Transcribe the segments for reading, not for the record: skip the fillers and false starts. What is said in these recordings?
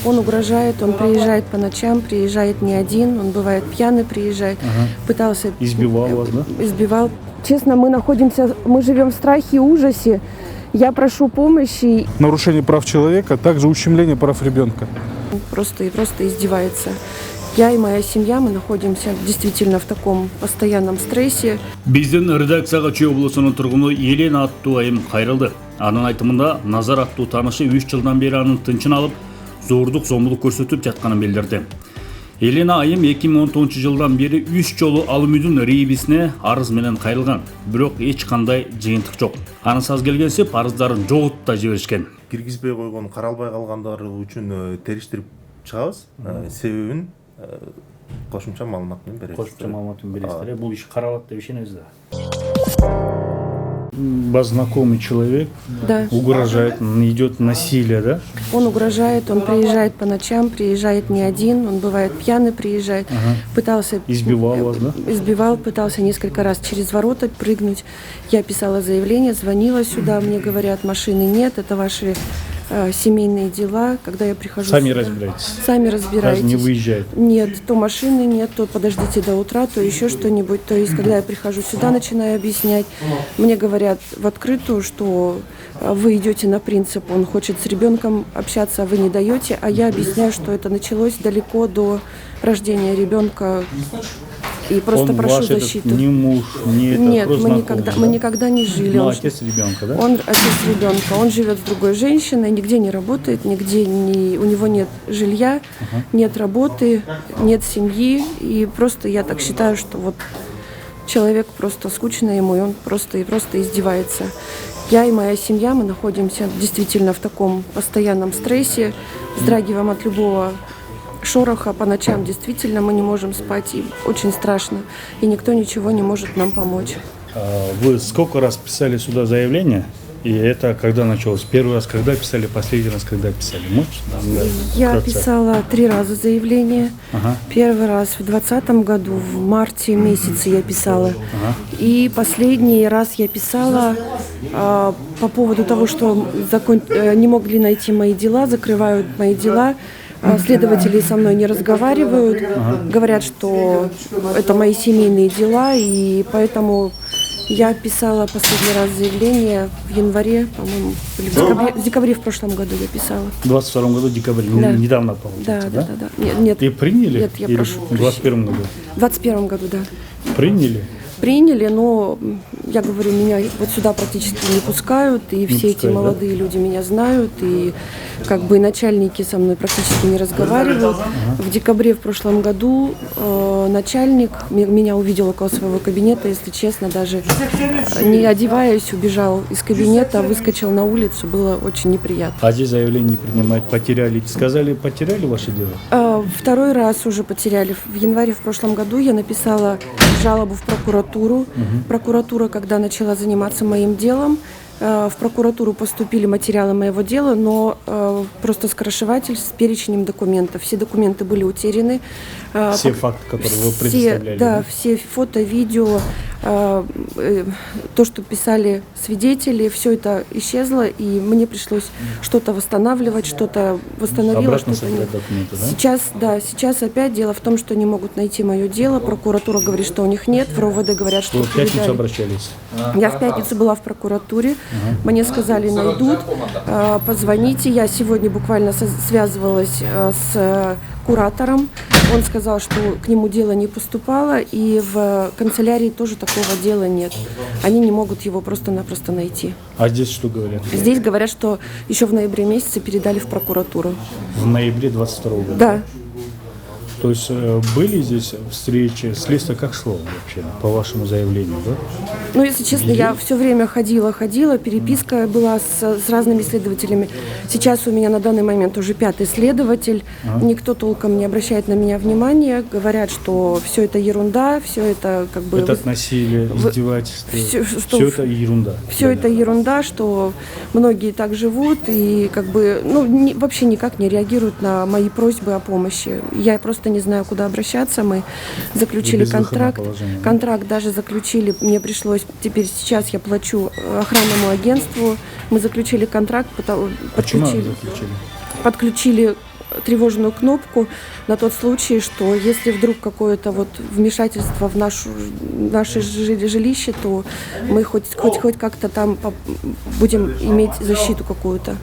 Он угрожает, он приезжает по ночам, приезжает не один, он бывает пьяный, приезжает, пытался... Избивал вас, да? Избивал. Честно, мы живем в страхе и ужасе. Я прошу помощи. Нарушение прав человека, а также ущемление прав ребенка. Просто издевается. Я и моя семья, мы находимся действительно в таком постоянном стрессе. Биздин редакцияга Чүй облусунун тургуну Елена аттуу айым кайрылды. Анын айтымында Назар аттуу таанышы 3 жылдан бери анын тынчын алып, зордук зомбулук көрсөтүп жатканын билдирди. Елена айым 2019 жылдан бери 3 жолу алым үйдүн рейбисине арыз менен кайрылган. Бирок эч кандай жыйынтык жок. Анысыз келгенсип арыздарын жоготуп да жиберишкен. Киргизбей койгон, каралбай калгандары үчүн териштирип чыгабыз. Себебин кошумча маалымат менен беребиз. Кошумча маалымат менен бересиздер. Бул иш каралат деп ишенебиз да. Вас знакомый человек угрожает, идет насилие, да? Он угрожает, он приезжает по ночам, приезжает не один, он бывает пьяный, приезжает, пытался... Избивал вас, да? Избивал, пытался несколько раз через ворота прыгнуть. Я писала заявление, звонила сюда, мне говорят, машины нет, это ваши семейные дела. Когда я прихожу Сами сюда, разбирайтесь. Сами разбирайтесь. Даже не выезжает. Нет, то машины нет, то подождите до утра, то еще что-нибудь. То есть, когда я прихожу сюда, начинаю объяснять, мне говорят в открытую, что вы идете на принцип, он хочет с ребенком общаться, а вы не даете, а я объясняю, что это началось далеко до рождения ребенка. И просто он прошу ваш защиту. Не муж, не это, нет, просто мы никогда не жили. Ну, отец ребенка, да? Он отец ребенка. Он живет с другой женщиной, нигде не работает, у него нет жилья, нет работы, нет семьи. И просто я так считаю, что вот человек просто скучно ему, и он просто издевается. Я и моя семья, мы находимся действительно в таком постоянном стрессе, вздрагиваем от любого шороха по ночам, действительно мы не можем спать, и очень страшно, и никто ничего не может нам помочь. Вы сколько раз писали сюда заявление? И это когда началось? Первый раз когда писали, последний раз когда писали? Можете? Я писала 3 раза заявление. Первый раз в 2020 году, в марте месяце я писала. И последний раз я писала по поводу того, что не могли найти мои дела, закрывают мои дела. Следователи со мной не разговаривают, говорят, что это мои семейные дела, и поэтому я писала последний раз заявление в январе, по-моему, или в декабре в прошлом году я писала. В 22 году декабре, да. Недавно, получается, да? Нет. И приняли? Нет, я прошу. В 21 году? В 21 году, да. Приняли? Приняли, но, я говорю, меня вот сюда практически не пускают, и все эти молодые люди меня знают, и как бы начальники со мной практически не разговаривают. В декабре в прошлом году начальник меня увидел около своего кабинета, если честно, даже не одеваясь, убежал из кабинета, выскочил на улицу, было очень неприятно. А здесь заявление не принимать, потеряли. Сказали, потеряли ваше дело? Второй раз уже потеряли. В январе в прошлом году я написала жалобу в прокуратуру. Прокуратура, когда начала заниматься моим делом, в прокуратуру поступили материалы моего дела, но просто скоршеватель с перечнем документов. Все документы были утеряны. Все факты, которые вы предоставляли? Да, все фото, видео, то, что писали свидетели, все это исчезло, и мне пришлось что-то восстанавливать, что-то восстановилось. Обратно собирать документы, да? Сейчас опять дело в том, что не могут найти мое дело. Прокуратура говорит, что у них нет, в РОВД говорят, что... Вы в пятницу обращались? Я в пятницу была в прокуратуре. Мне сказали, найдут, позвоните. Я сегодня буквально связывалась с куратором. Он сказал, что к нему дело не поступало, и в канцелярии тоже такого дела нет. Они не могут его просто-напросто найти. А здесь что говорят? Здесь говорят, что еще в ноябре месяце передали в прокуратуру. В ноябре 22 года? Да. То есть были здесь встречи, следствие как шло вообще, по вашему заявлению, да? Ну, если честно, я все время ходила, переписка была с разными следователями. Сейчас у меня на данный момент уже 5-й следователь, никто толком не обращает на меня внимания, говорят, что все это ерунда, все это как бы... Это насилие, издевательство, все это ерунда. Все это ерунда, что многие так живут и как бы, вообще никак не реагируют на мои просьбы о помощи. Я просто не знаю, куда обращаться. Мы заключили контракт. Контракт даже заключили. Мне пришлось, сейчас я плачу охранному агентству. Мы заключили контракт. Почему подключили тревожную кнопку на тот случай, что если вдруг какое-то вот вмешательство в наше жилище, то мы хоть как-то там будем иметь защиту какую-то.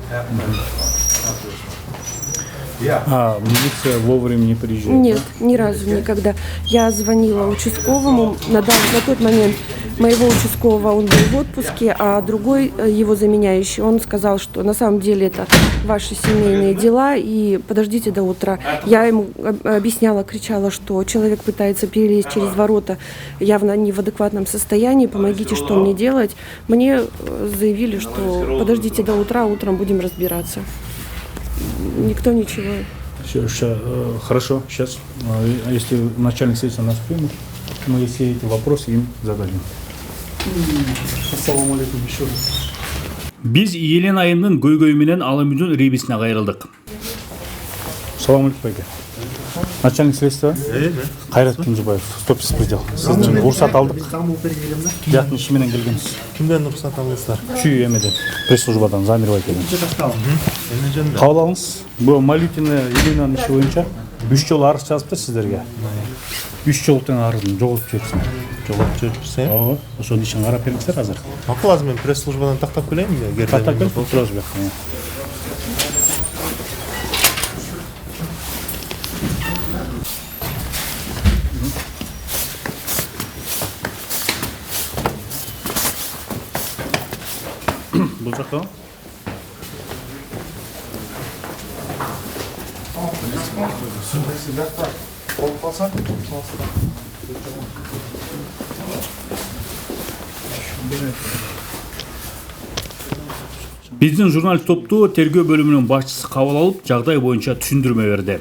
А милиция вовремя не приезжает? Нет, ни разу никогда. Я звонила участковому. На тот момент моего участкового он был в отпуске, а другой, его заменяющий, он сказал, что на самом деле это ваши семейные дела, и подождите до утра. Я ему объясняла, кричала, что человек пытается перелезть через ворота, явно не в адекватном состоянии, помогите, что мне делать. Мне заявили, что подождите до утра, утром будем разбираться. Никто ничего. Хорошо, сейчас, если начальник следствия нас примет, мы все эти вопросы им зададим. Ассаламу алейкум еще раз. Биз Елена айымдын көйгөйү менен Аламүздүн рейбисине кайрылдык. Салам алейкум, байке. Начальник следствия Кайрат Кенжебаев, 150 предел. Сізден рұқсат алдық. Жатын іші менен келгенсіз. Кімден рұқсат алдыңыздар? Күй емеден, пресс-службадан Замирбай келген. Қабыл алыңыз. Бұл Малютина Еленаның іші бойынша 3 жол арыз жазыпты сіздерге. 3 жолтен арыздың жоғалып жүрсің. Жоғалып жүрсің? Ооба, ошонун ишин карап бериңиздер азыр. Макул, азыр мен пресс-службадан тактап келейинби? Тактап келип тура жибек. Бұл жақта? Биздин журналист топту тергөө бөлүмүнүн башчысы кабыл алып, жагдай боюнча түшүндүрмө берди.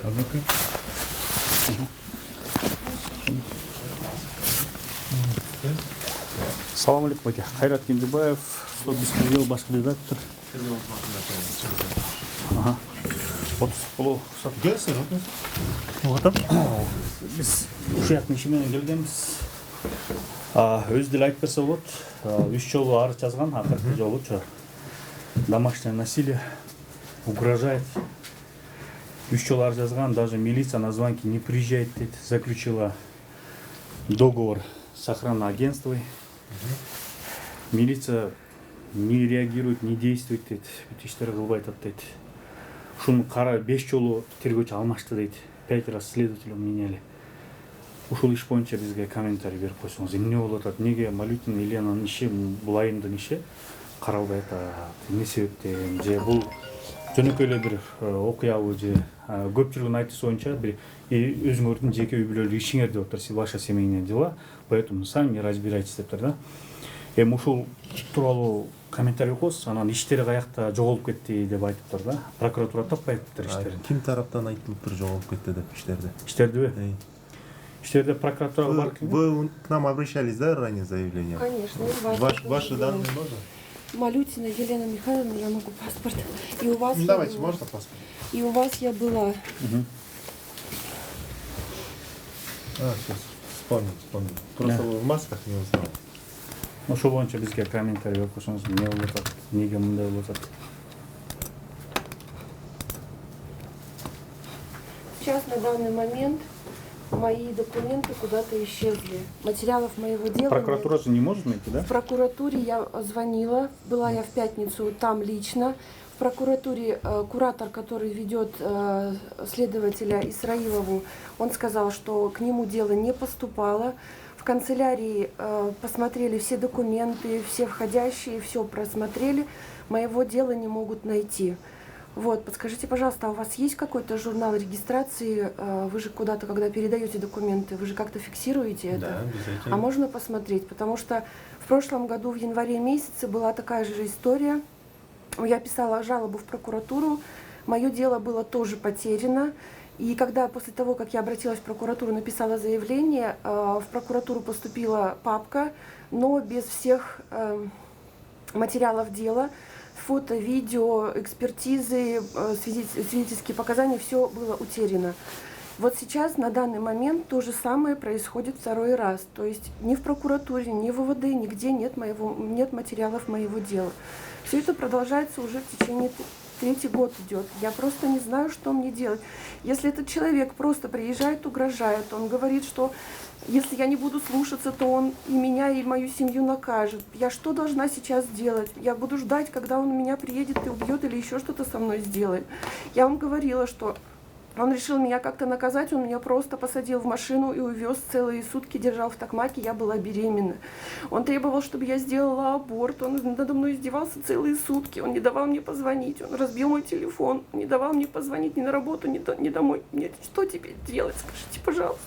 Салам алейкум, байке. Кайрат Кенжебаев, 150 жыл башкы редактор. Келсин, отыр. Биз ушаяктын иши менен келгенбиз. Өз деле айтып берсе болот. 3 жолу арыз жазган, акыркы жолучу домашнее насилие угрожает. 3 жолу арыз жазган, даже милиция на звонки не приезжает, заключила договор с охранной агентством. Милиция не реагирует, не действует, иштер кылбай атат. Ушуну кара 5 жолу тергөөчү алмашты дейт. 5 раз следователь меняли. Ушул иш боюнча бизге комментарий берип койсоңуз, эмне болуп атат? Неге Малютина Еленанын иши, бул айымдын иши каралбай атат? Эмне себептен? Же бул жөнөкөй эле бир окуябы же көпчүлүктүн айтышы боюнча бир өзүңөрдүн жеке үй бүлөлүк ишиңер деп атат. Ваша семейные дела, поэтому сами разбирайтесь дептир да. Эми ушул тууралуу комментарий окуңуз, анан иштери каякта жоголуп кетти деп айтыптыр да. Прокуратура таппай атыптыр иштерин. Ким тараптан айтылыптыр жоголуп кетти деп иштерди? Иштердиби? Иштерде прокуратура бар. Вы к нам обращались, да, ранее заявление? Конечно. Ваши данные можно? Малютина Елена Михайловна, я могу паспорт. И у вас Давайте, можно паспорт? И у вас я была. Сейчас вспомнил. Просто вы в масках не узнал. Ошол боюнча бизге комментарий окусоңуз, эмне болуп атат? Неге мындай болуп атат? Сейчас на данный момент мои документы куда-то исчезли. Материалов моего дела. Прокуратура же не может найти, да? В прокуратуре я звонила, была я в пятницу там лично. В прокуратуре куратор, который ведет следователя Исраилову, он сказал, что к нему дело не поступало. В канцелярии посмотрели все документы, все входящие, все просмотрели. Моего дела не могут найти. Вот, подскажите, пожалуйста, а у вас есть какой-то журнал регистрации? Вы же куда-то, когда передаете документы, вы же как-то фиксируете это? Да, обязательно. А можно посмотреть? Потому что в прошлом году, в январе месяце, была такая же история. Я писала жалобу в прокуратуру, мое дело было тоже потеряно. И когда после того, как я обратилась в прокуратуру, написала заявление, в прокуратуру поступила папка, но без всех материалов дела. Фото, видео, экспертизы, свидетельские показания, все было утеряно. Вот сейчас, на данный момент, то же самое происходит второй раз. То есть ни в прокуратуре, ни в ВВД, нигде нет материалов моего дела. Все это продолжается уже в течение третий год идет. Я просто не знаю, что мне делать. Если этот человек просто приезжает, угрожает, он говорит, что если я не буду слушаться, то он и меня, и мою семью накажет. Я что должна сейчас делать? Я буду ждать, когда он меня приедет и убьет или еще что-то со мной сделает. Я вам говорила, что он решил меня как-то наказать, он меня просто посадил в машину и увез целые сутки, держал в токмаке, я была беременна. Он требовал, чтобы я сделала аборт, он надо мной издевался целые сутки, он не давал мне позвонить, он разбил мой телефон, не давал мне позвонить ни на работу, ни домой. Мне что теперь делать, скажите, пожалуйста.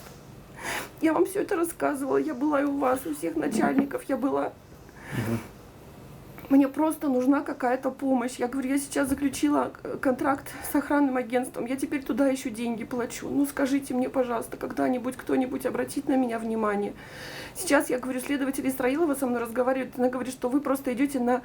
Я вам все это рассказывала, я была и у вас, у всех начальников, я была. Мне просто нужна какая-то помощь. Я говорю, я сейчас заключила контракт с охранным агентством, я теперь туда еще деньги плачу. Ну скажите мне, пожалуйста, когда-нибудь кто-нибудь обратит на меня внимание. Сейчас, я говорю, следователь Исраилова со мной разговаривает, она говорит, что вы просто идете на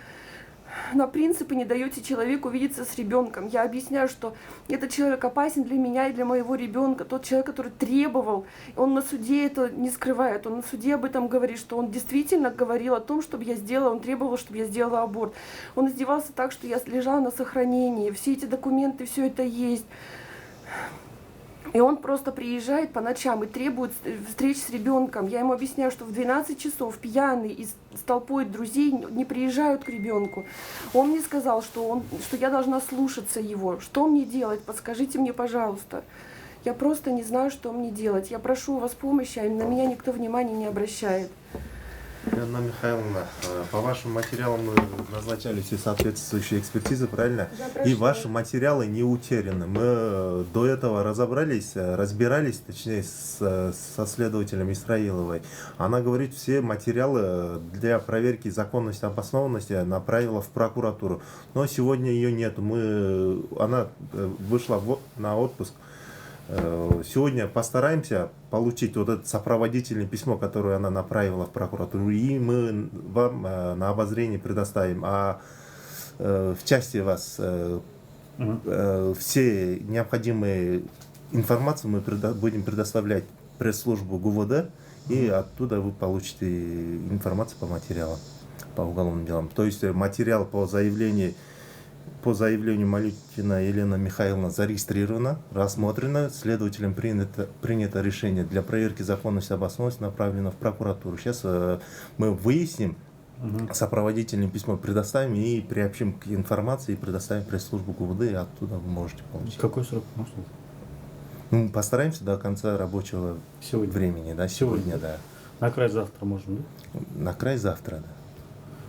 принципы, не даете человеку видеться с ребенком. Я объясняю, что этот человек опасен для меня и для моего ребенка. Тот человек, который требовал, он на суде это не скрывает, он на суде об этом говорит, что он действительно говорил о том, чтобы я сделала, он требовал, чтобы я сделала аборт. Он издевался так, что я лежала на сохранении, все эти документы, все это есть. И он просто приезжает по ночам и требует встреч с ребенком. Я ему объясняю, что в 12 часов пьяный и с толпой друзей не приезжают к ребенку. Он мне сказал, что я должна слушаться его. Что мне делать? Подскажите мне, пожалуйста. Я просто не знаю, что мне делать. Я прошу у вас помощи, а на меня никто внимания не обращает. Анна Михайловна, по вашим материалам мы назначали все соответствующие экспертизы, правильно? И ваши материалы не утеряны. Мы до этого разбирались, точнее, со следователем Исраиловой. Она говорит, все материалы для проверки законности, обоснованности направила в прокуратуру. Но сегодня ее нет. Она вышла на отпуск. Сегодня постараемся получить вот это сопроводительное письмо, которое она направила в прокуратуру, и мы вам на обозрение предоставим. А в части вас все необходимые информации мы будем предоставлять пресс-службу ГУВД, и оттуда вы получите информацию по материалам, по уголовным делам. То есть материал по заявлению Малютина Елена Михайловна зарегистрировано, рассмотрено, следователем принято решение для проверки законности и обоснованности, направлено в прокуратуру. Сейчас мы выясним, сопроводительное письмо предоставим и приобщим к информации, и предоставим пресс-службу ГУВД, и оттуда вы можете получить. Какой срок? Постараемся до конца рабочего времени, да, сегодня, да. На край завтра можем, да? На край завтра,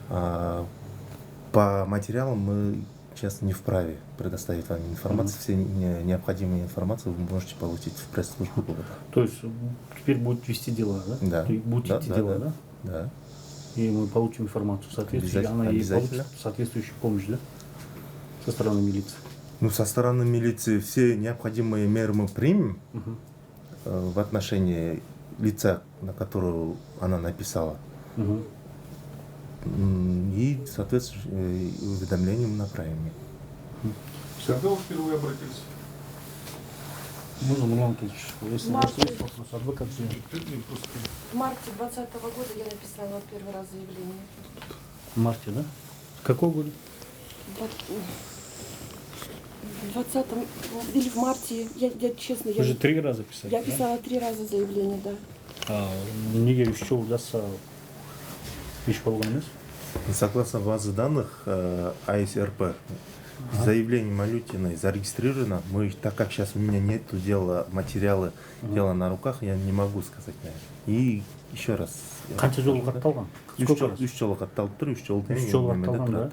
да. По материалам мы сейчас не вправе предоставить вам информацию, все необходимые информации вы можете получить в пресс-службу ГУВД. То есть теперь будут вести дела, да? Да. Будете идти дела, да? Да. И мы получим информацию соответствующую, она и получит соответствующую помощь, да? Со стороны милиции. Со стороны милиции все необходимые меры мы примем в отношении лица, на которого она написала. И, соответственно, уведомление мы направим. Когда вы впервые обратились? Можно, Нурлан Ильич, если у вас есть вопрос, адвокат. В марте 2020 года я написала первый раз заявление. В марте, да? Какого года? В 20-м или в марте, я честно... Вы же 3 раза писали, Я писала 3 раза заявление, да. Неге 3 жыл жаса еш болған емес? Согласно базе данных АСРП, заявление Малютиной зарегистрировано. Так как сейчас у меня нет дела, материалы дела на руках, я не могу сказать, наверное. И еще раз. Қанша жолы қатталған? Сколько раз? 3 жолы қатталып тұр, 3 жолы қатталған, да?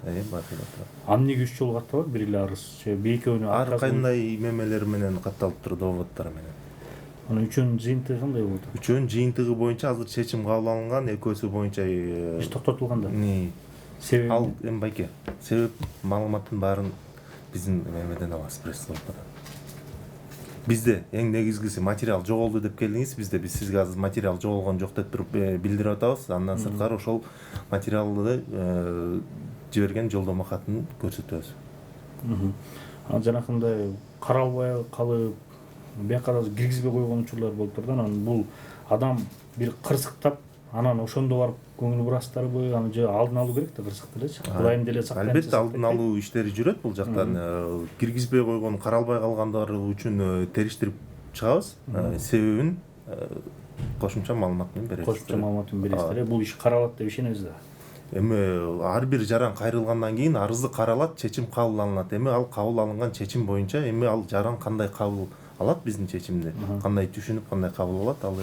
Аны неге 3 жолы қатталады? Бірі арыз, екеуіне ар қандай мемелер менен қатталып тұр, доводтар менен. Аны үчөөнүн жыйынтыгы кандай болду? Үчөөнүн жыйынтыгы боюнча азыр чечим кабыл алынган, экөөсү боюнча иш токтотулган да. Себеби ал эмбайке. Себеп маалыматтын баарын биздин мемеден алабыз, пресс-службадан. Бизде эң негизгиси материал жоголду деп келдиңиз, биз сизге азыр материал жоголгон жок деп туруп билдирип атабыз. Андан сырткары ошол материалды жиберген жолдомо катын көрсөтөбүз. Жанакындай каралбай калып, бияка да киргизбей койгон учурлар болуп турду. Анан бул адам бир кырсыктап анан ошондо барып көңүл бурасыздарбы, аны же алдын алуу керек да, кырсык элечи. Кудайым деле сактайт. Албетте алдын алуу иштери жүрөт бул жактан. Киргизбей койгон, каралбай калгандар үчүн териштирип чыгабыз. Себебин кошумча маалымат менен беребиз. Кошумча маалымат менен бересиздер. Бул иш каралат деп ишенебиз да. Эми ар бир жаран кайрылгандан кийин арызы каралат, чечим кабыл алынат. Эми ал кабыл алынган чечим боюнча эми ал жаран кандай кабыл алат биздин чечимди, кандай түшүнүп, кандай кабыл алат, ал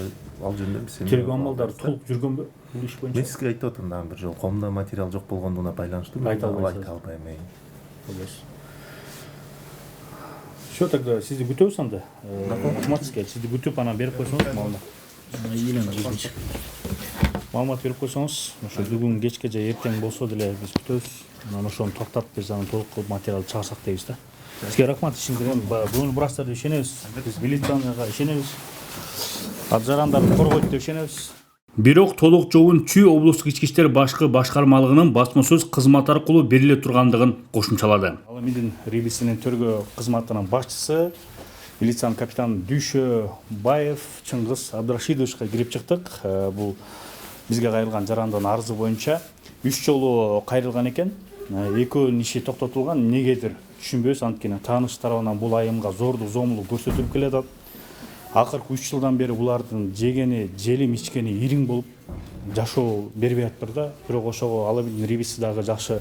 жөнүндө биз тергөө амалдары толук жүргөнбү бул иш боюнча? Мен сизге айтып атам дагы бир жолу, колумда материал жок болгондугуна байланыштуу айта албайм. Что тогда сизди күтөбүз анда? Автоматически сизди күтүп анан берип койсоңуз маалымат. Маалымат берип койсоңуз, ошо бүгүн кечке же эртең болсо деле биз күтөбүз. Анан ошону токтоп биз анан толук кылып материал чыгарсак дейбиз да. Сизге рахмат, ишиңизден көңүл бурасыздар деп ишенебиз. Биз милицияга ишенебиз. Жарандарды коргойт деп ишенебиз. Бирок толук жообун Чүй облустук ички иштер башкы башкармалыгынын басма сөз кызматы аркылуу бериле тургандыгын кошумчалады. Ал эмидин рибисинин тергөө кызматынын башчысы милициянын капитаны Дүйшө Баев Чыңгыз Абдрашидовичке кирип чыктык. Бул бизге кайрылган жарандын арызы боюнча 3 жолу кайрылган экен. Экөөнүн иши токтотулган, эмнегедир түшүнбөйбүз. Анткени тааныш тарабынан бул айымга зордук, зомбулук көрсөтүлүп келатат. Акыркы 3 жылдан бери булардын жегени, желим ичкени ириң болуп жашоо бербей атыптыр да. Бирок ошого ал эмидин рибиси дагы жакшы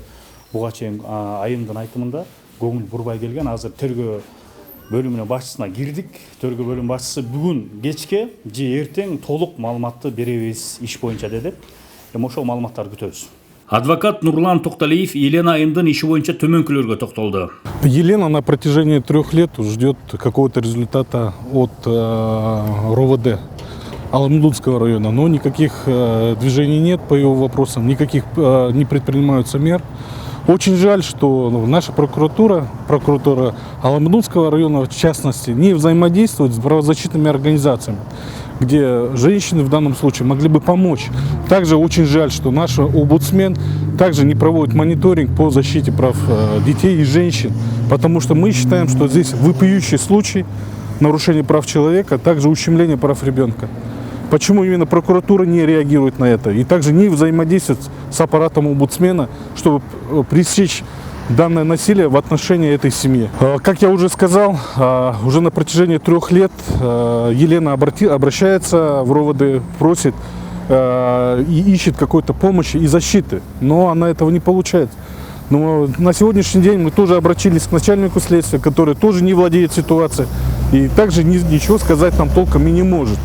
буга чейин айымдын айтымында көңүл бурбай келген. Азыр тергөө бөлүмүнүн башчысына кирдик. Тергөө бөлүм башчысы бүгүн кечке же эртең толук маалыматты беребиз иш боюнча деди. Эми ошол маалыматтарды күтөбүз. Адвокат Нурлан Токталиев Елена айымдын иши боюнча төмөнкүлөргө токтолду. Елена на протяжении 3 лет ждет какого-то результата от РОВД Алмудынского района, но никаких движений нет по его вопросам, никаких не предпринимаются мер. Очень жаль, что наша прокуратура Алмудынского района в частности не взаимодействует с правозащитными организациями, где женщины в данном случае могли бы помочь. Также очень жаль, что наш омбудсмен также не проводит мониторинг по защите прав детей и женщин, потому что мы считаем, что здесь вопиющий случай нарушения прав человека, также ущемления прав ребенка. Почему именно прокуратура не реагирует на это и также не взаимодействует с аппаратом омбудсмена, чтобы пресечь данное насилие в отношении этой семьи? Как я уже сказал, уже на протяжении 3 лет Елена обращается в РОВД, просит и ищет какой-то помощи и защиты, но она этого не получает. Но на сегодняшний день мы тоже обратились к начальнику следствия, который тоже не владеет ситуацией и также ничего сказать нам толком и не может.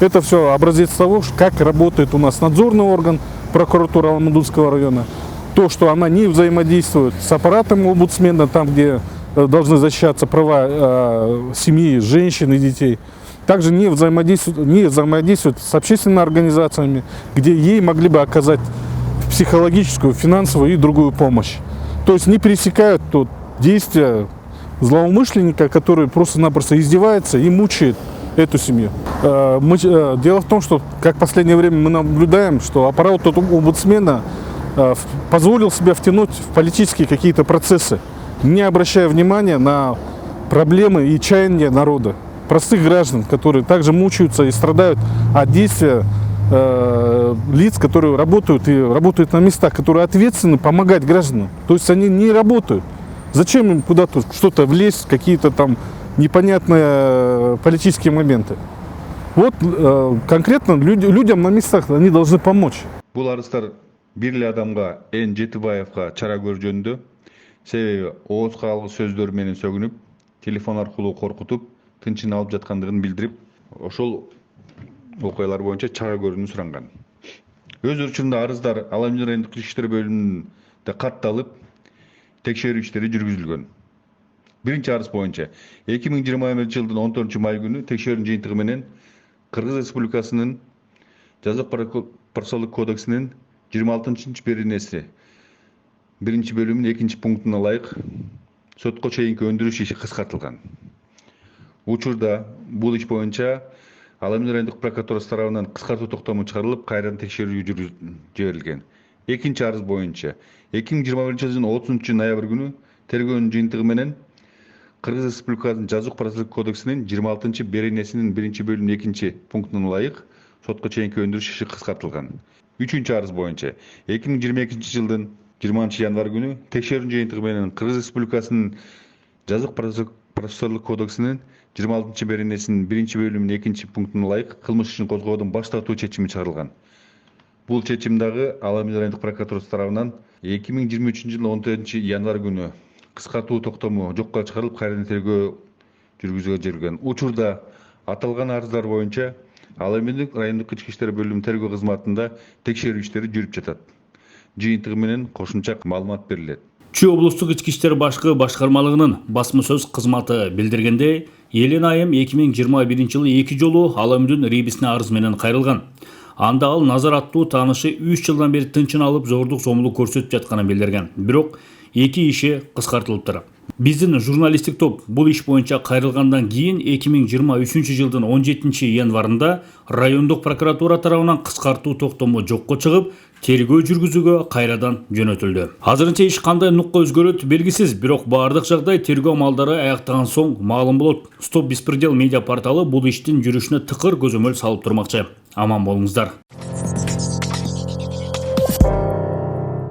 Это все образец того, как работает у нас надзорный орган прокуратуры Алмудынского района. То, что она не взаимодействует с аппаратом омбудсмена, там, где должны защищаться права семьи, женщин и детей. Также не взаимодействует с общественными организациями, где ей могли бы оказать психологическую, финансовую и другую помощь. То есть не пересекают тут действия злоумышленника, который просто-напросто издевается и мучает эту семью. Дело в том, что как в последнее время мы наблюдаем, что аппарат омбудсмена позволил себя втянуть в политические какие-то процессы, не обращая внимания на проблемы и чаяния народа, простых граждан, которые также мучаются и страдают от действия лиц, которые работают на местах, которые ответственны помогать гражданам. То есть они не работают. Зачем им куда-то что-то влезть, какие-то там непонятные политические моменты? Вот конкретно людям на местах они должны помочь. Бул арыздар бир эле адамга Н Жетибаевга чара көрүү жөнүндө, себеби ооз каалгыс сөздөр менен сөгүнүп, телефон аркылуу коркутуп, тынчын алып жаткандыгын билдирип, ошол окуялар боюнча чара көрүүнү суранган. Өз учурунда арыздар Ала Эмне райондук ички иштер бөлүмүндө катталып, текшерүү иштери жүргүзүлгөн. Биринчи арыз боюнча 2021-жылдын 14 май күнү текшерүүнүн жыйынтыгы менен Кыргыз Республикасынын Жаза процессуалдык кодексинин 26-беренеси 1-бөлүмүнүн 2-пунктуна ылайык сотко чейинки өндүрүш иши кыскартылган. Учурда бул иш боюнча Ала Эмне райондук прокуратурасы тарабынан кыскартуу токтому чыгарылып, кайрадан текшерүү жиберилген. Экинчи арыз боюнча 2021-жылдын 30 ноябрь күнү тергөөнүн жыйынтыгы менен Кыргыз Республикасынын Жаза процессуалдык кодексинин 26-беренесинин 1-бөлүмүнүн 2-пунктуна ылайык сотко чейинки өндүрүш иши кыскартылган. 3-арыз боюнча 2022 жылдын 20 январь күнү текшерүү жыйынтыгы менен Кыргыз Республикасынын жазык процессуалдык кодексинин 26 беренесинин 1-бөлүмүнүн 2-пунктуна ылайык кылмыш ишин козгоодун баш тартуу чечими чыгарылган. Бул чечим дагы Ала Эмне райондук прокуратурасы тарабынан 2023 жылдын 14 январь күнү кыскартуу токтому жокко чыгарылып, кайрадан тергөө жүргүзүүгө жиберилген. Учурда аталган арыздар боюнча Ала Эмне райондук ички иштер бөлүмүнүн тергөө кызматында текшерүү иштери жүрүп жатат. Жыйынтыгы менен кошумча маалымат берилет. Чүй облустук ички иштер башкы башкармалыгынын басма сөз кызматы билдиргендей, Елена айым 2021 жылы 2 жолу Ала Эмнедин рибисине арыз менен кайрылган. Анда ал Назар аттуу таанышы 3 жылдан бери тынчын алып зордук зомбулук көрсөтүп жатканын билдирген. Бирок 2 иши кыскартылыптыр. Биздин журналисттик топ бул иш боюнча кайрылгандан кийин 2023 жылдын 17 январында райондук прокуратура тарабынан кыскартуу токтому жокко чыгып, тергөө жүргүзүүгө кайрадан жөнөтүлдү. Азырынча иш кандай нукка өзгөрөт белгисиз, бирок баардык жагдай тергөө амалдары аяктаган соң маалым болот. Стоп беспредел медиа порталы бул иштин жүрүшүнө тыкыр көзөмөл салып турмакчы. Аман болуңуздар.